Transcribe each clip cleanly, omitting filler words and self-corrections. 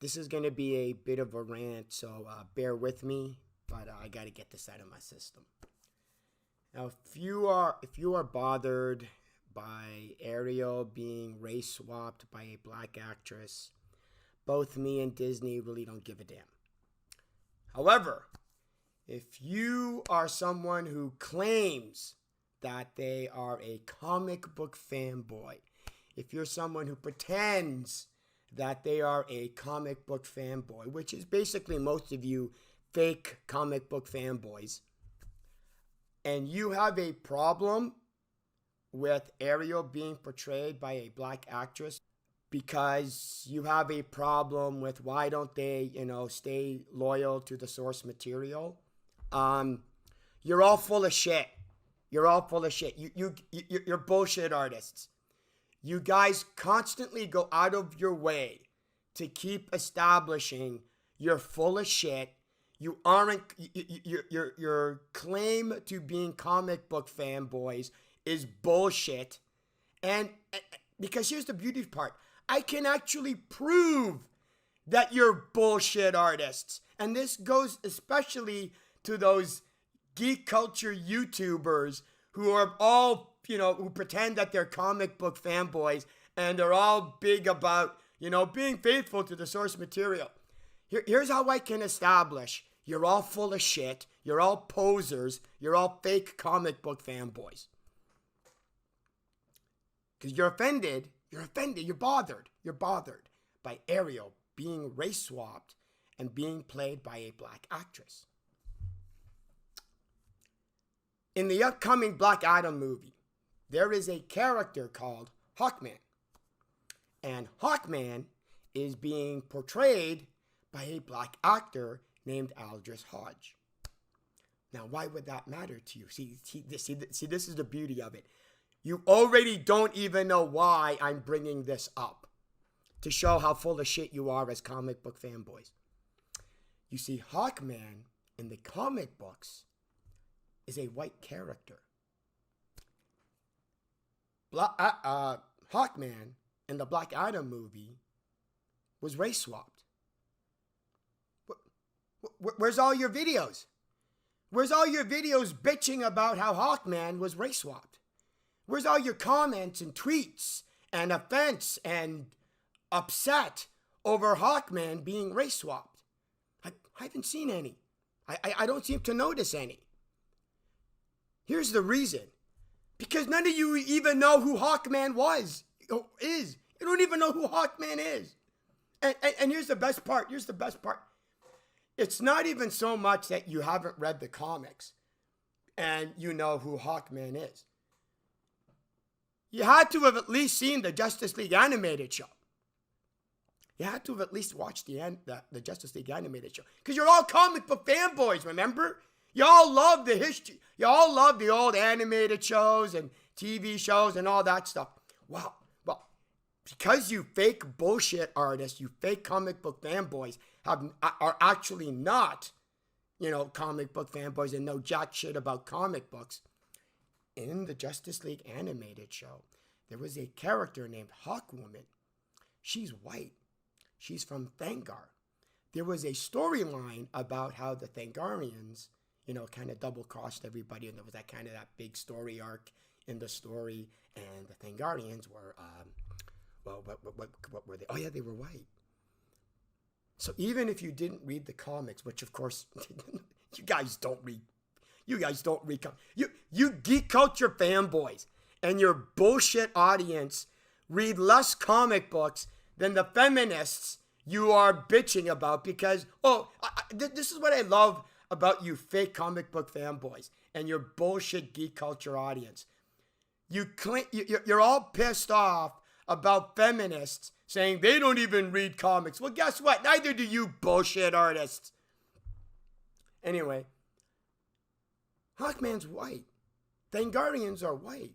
This is going to be a bit of a rant, so bear with me, but I got to get this out of my system. Now, if you are bothered by Ariel being race swapped by a black actress, both me and Disney really don't give a damn. However, if you are someone who claims that they are a comic book fanboy, if you're someone who pretends that they are a comic book fanboy, which is basically most of you fake comic book fanboys, and you have a problem with Ariel being portrayed by a black actress because you have a problem with why don't they, stay loyal to the source material, you're all full of shit. You're all full of shit. You're bullshit artists. You guys constantly go out of your way to keep establishing you're full of shit. You aren't, your claim to being comic book fanboys is bullshit. And because here's the beauty part, I can actually prove that you're bullshit artists. And this goes especially to those geek culture YouTubers who are all, who pretend that they're comic book fanboys and they're all big about, being faithful to the source material. Here's how I can establish you're all full of shit, you're all posers, you're all fake comic book fanboys. Because you're offended, you're bothered by Ariel being race swapped and being played by a black actress. In the upcoming Black Adam movie, there is a character called Hawkman. And Hawkman is being portrayed by a black actor named Aldous Hodge. Now, why would that matter to you? See, this is the beauty of it. You already don't even know why I'm bringing this up, to show how full of shit you are as comic book fanboys. You see, Hawkman in the comic books is a white character. Hawkman in the Black Adam movie was race swapped. Where's all your videos? Where's all your videos bitching about how Hawkman was race swapped? Where's all your comments and tweets and offense and upset over Hawkman being race swapped? I haven't seen any. I don't seem to notice any. Here's the reason. Because none of you even know who Hawkman is. You don't even know who Hawkman is. And here's the best part. It's not even so much that you haven't read the comics and you know who Hawkman is. You had to have at least seen the Justice League animated show. You had to have at least watched the Justice League animated show. Because you're all comic book fanboys, remember? You all love the history. You all love the old animated shows and TV shows and all that stuff. Wow. Well, because you fake bullshit artists, you fake comic book fanboys are actually not, comic book fanboys and know jack shit about comic books. In the Justice League animated show, there was a character named Hawkwoman. She's white. She's from Thangar. There was a storyline about how the Thangarians, kind of double-crossed everybody, and there was that big story arc in the story, and the Thangarians were, what were they? Oh yeah, they were white. So even if you didn't read the comics, which of course, you guys don't read you geek culture fanboys and your bullshit audience read less comic books than the feminists you are bitching about because, this is what I love about you fake comic book fanboys and your bullshit geek culture audience. You're all pissed off about feminists saying they don't even read comics. Well, guess what? Neither do you bullshit artists. Anyway, Hawkman's white. Thangarians are white.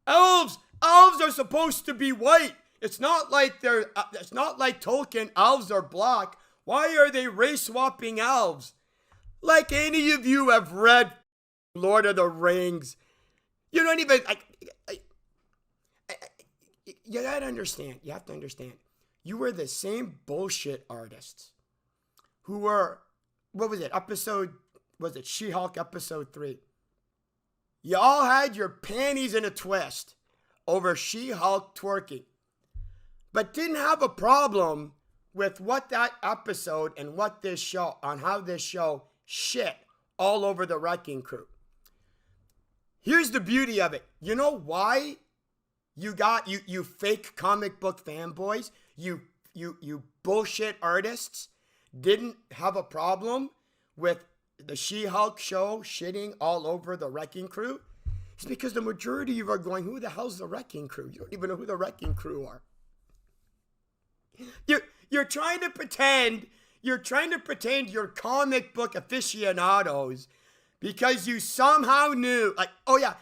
Elves are supposed to be white. It's not like it's not like Tolkien. Elves are black. Why are they race swapping elves? Like any of you have read Lord of the Rings, you don't even. You gotta understand. You have to understand. you were the same bullshit artists who were, what was it, She-Hulk episode 3? You all had your panties in a twist over She-Hulk twerking, but didn't have a problem with what that episode and what this show, on how this show shit all over the Wrecking Crew. Here's the beauty of it. You know why you got, you fake comic book fanboys, you bullshit artists didn't have a problem with the She-Hulk show shitting all over the Wrecking Crew? It's because the majority of you are going, who the hell's the Wrecking Crew? You don't even know who the Wrecking Crew are. You're trying to pretend you're comic book aficionados because you somehow knew, like, oh yeah,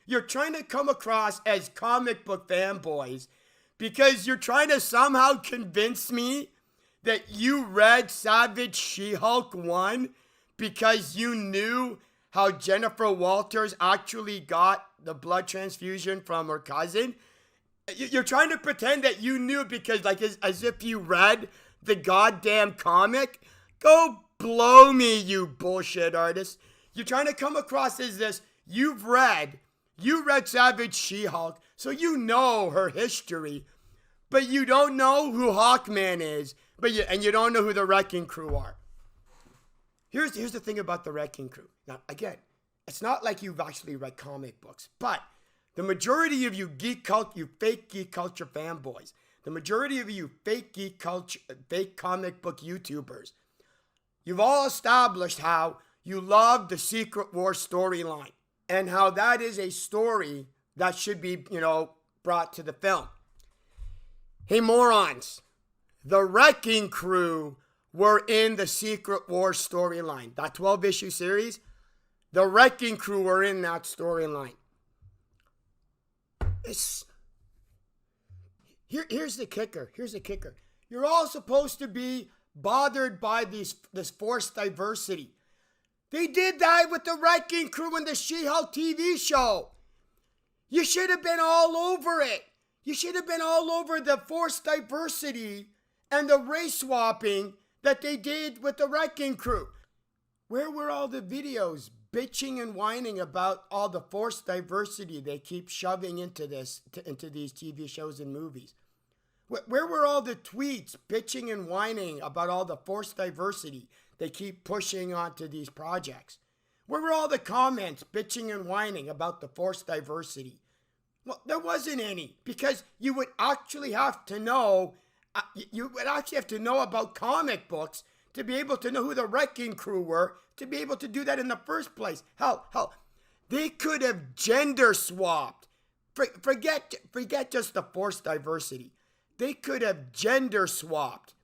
you're trying to come across as comic book fanboys because you're trying to somehow convince me that you read Savage She-Hulk 1 because you knew how Jennifer Walters actually got the blood transfusion from her cousin. You're trying to pretend that you knew because, like, as if you read the goddamn comic. Go blow me, you bullshit artist. You're trying to come across as this. You read Savage She-Hulk, so you know her history, but you don't know who Hawkman is, and you don't know who the Wrecking Crew are. Here's the thing about the Wrecking Crew. Now, again, it's not like you've actually read comic books, but the majority of you fake geek culture fanboys, the majority of you fake comic book YouTubers, you've all established how you love the Secret War storyline and how that is a story that should be, brought to the film. Hey, morons, the Wrecking Crew were in the Secret War storyline. That 12-issue series, the Wrecking Crew were in that storyline. Here's the kicker. You're all supposed to be bothered by this forced diversity. They did that with the Wrecking Crew in the She-Hulk TV show. You should have been all over it. You should have been all over the forced diversity and the race swapping that they did with the Wrecking Crew. Where were all the videos bitching and whining about all the forced diversity they keep shoving into these TV shows and movies? Where were all the tweets bitching and whining about all the forced diversity they keep pushing onto these projects? Where were all the comments bitching and whining about the forced diversity? Well, there wasn't any, because you would actually have to know, about comic books to be able to know who the Wrecking Crew were, to be able to do that in the first place. Hell, they could have gender swapped. Forget just the forced diversity. They could have gender swapped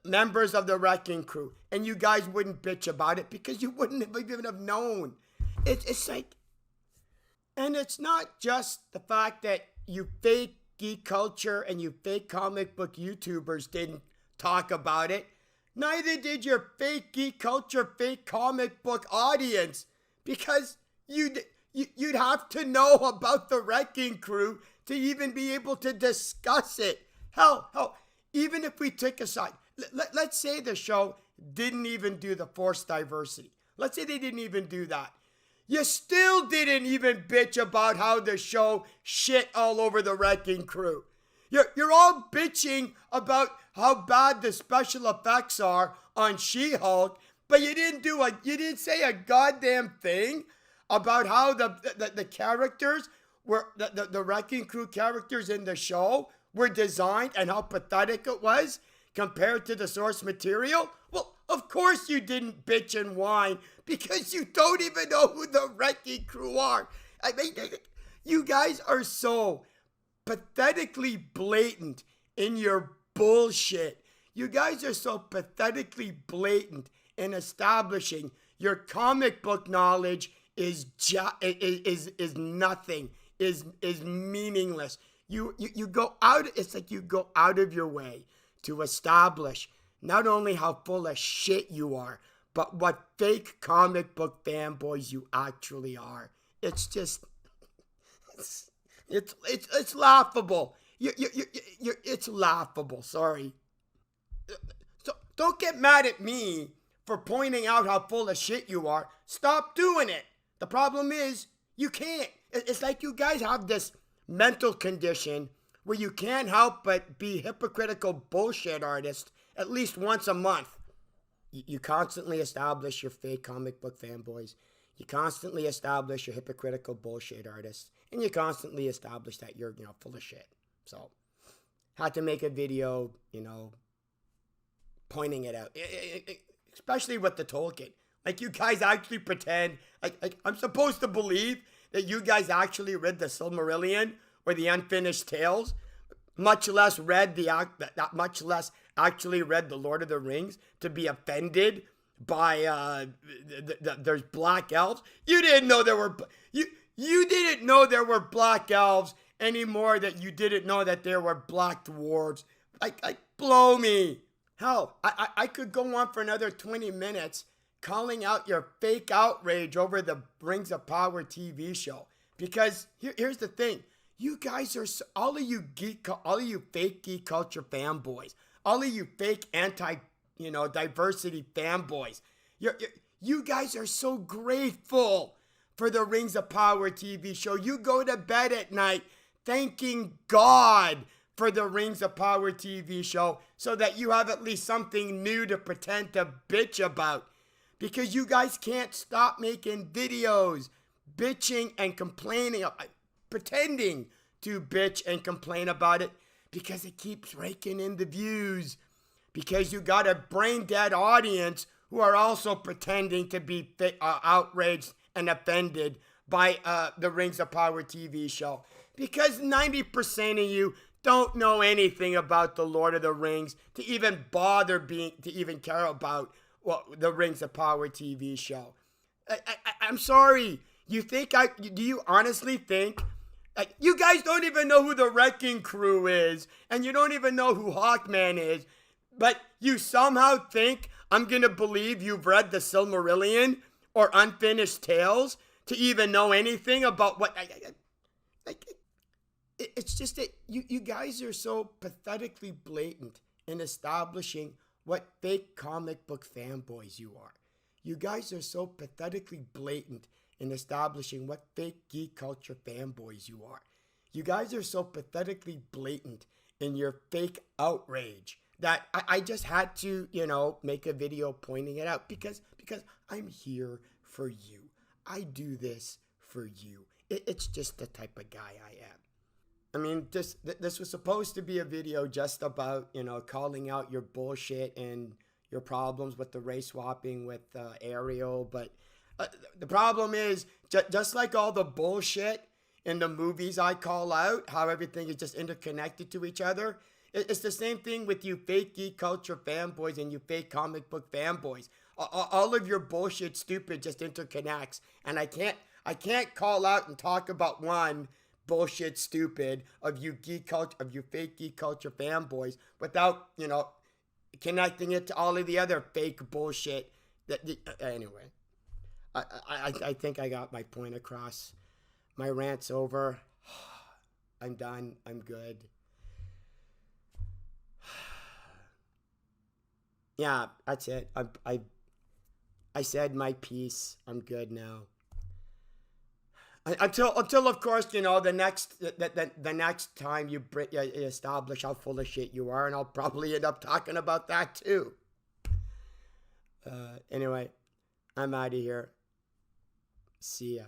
members of the Wrecking Crew, and you guys wouldn't bitch about it because you wouldn't even have known. It's like, and it's not just the fact that you fake geek culture and you fake comic book YouTubers didn't talk about it. Neither did your fake geek culture, fake comic book audience, because you'd have to know about the Wrecking Crew to even be able to discuss it. Hell, even if we take aside, let's say the show didn't even do the forced diversity. Let's say they didn't even do that. You still didn't even bitch about how the show shit all over the Wrecking Crew. You're all bitching about how bad the special effects are on She-Hulk, but you didn't say a goddamn thing about how the characters were, the Wrecking Crew characters in the show were designed and how pathetic it was compared to the source material. Well, of course you didn't bitch and whine because you don't even know who the Wrecking Crew are. I mean, you guys are so pathetically blatant in your bullshit. You guys are so pathetically blatant in establishing your comic book knowledge is nothing, is meaningless. You go out, it's like you go out of your way to establish not only how full of shit you are, but what fake comic book fanboys you actually are. It's just, it's laughable. It's laughable. Sorry. So don't get mad at me for pointing out how full of shit you are. Stop doing it. The problem is you can't. It's like you guys have this mental condition where you can't help but be hypocritical bullshit artists at least once a month. You constantly establish your fake comic book fanboys. You constantly establish your hypocritical bullshit artists. And you constantly establish that you're, full of shit. So, had to make a video, pointing it out. Especially with the Tolkien. Like, you guys actually pretend, like I'm supposed to believe that you guys actually read the Silmarillion or the Unfinished Tales, much less actually read the Lord of the Rings to be offended by there's black elves. You didn't know there were you didn't know there were black elves any more that you didn't know that there were black dwarves. Like blow me. Hell, I could go on for another 20 minutes calling out your fake outrage over the Rings of Power TV show. Because here's the thing. You guys are, all of you fake geek culture fanboys, all of you fake diversity fanboys, you guys are so grateful for the Rings of Power TV show. You go to bed at night thanking God for the Rings of Power TV show so that you have at least something new to pretend to bitch about. Because you guys can't stop making videos bitching and complaining, pretending to bitch and complain about it because it keeps raking in the views. Because you got a brain dead audience who are also pretending to be outraged and offended by the Rings of Power TV show. Because 90% of you don't know anything about the Lord of the Rings to even bother to even care about the Rings of Power TV show. I'm sorry. Do you honestly think, you guys don't even know who the Wrecking Crew is, and you don't even know who Hawkman is, but you somehow think I'm going to believe you've read the Silmarillion or Unfinished Tales to even know anything about what... It's just that you guys are so pathetically blatant in establishing what fake comic book fanboys you are. You guys are so pathetically blatant in establishing what fake geek culture fanboys you are. You guys are so pathetically blatant in your fake outrage that I just had to, make a video pointing it out because I'm here for you. I do this for you. It's just the type of guy I am. I mean, this was supposed to be a video just about, calling out your bullshit and your problems with the race swapping with Ariel. But the problem is, just like all the bullshit in the movies I call out, how everything is just interconnected to each other, it's the same thing with you fake geek culture fanboys and you fake comic book fanboys. All of your bullshit stupid just interconnects. And I can't call out and talk about one bullshit stupid of you fake geek culture fanboys without connecting it to all of the other fake bullshit anyway. I think I got my point across. My rant's over. I'm done. I'm good. Yeah, that's it. I said my piece. I'm good now. Until of course, the next time you establish how full of shit you are, and I'll probably end up talking about that too. Anyway, I'm out of here. See ya.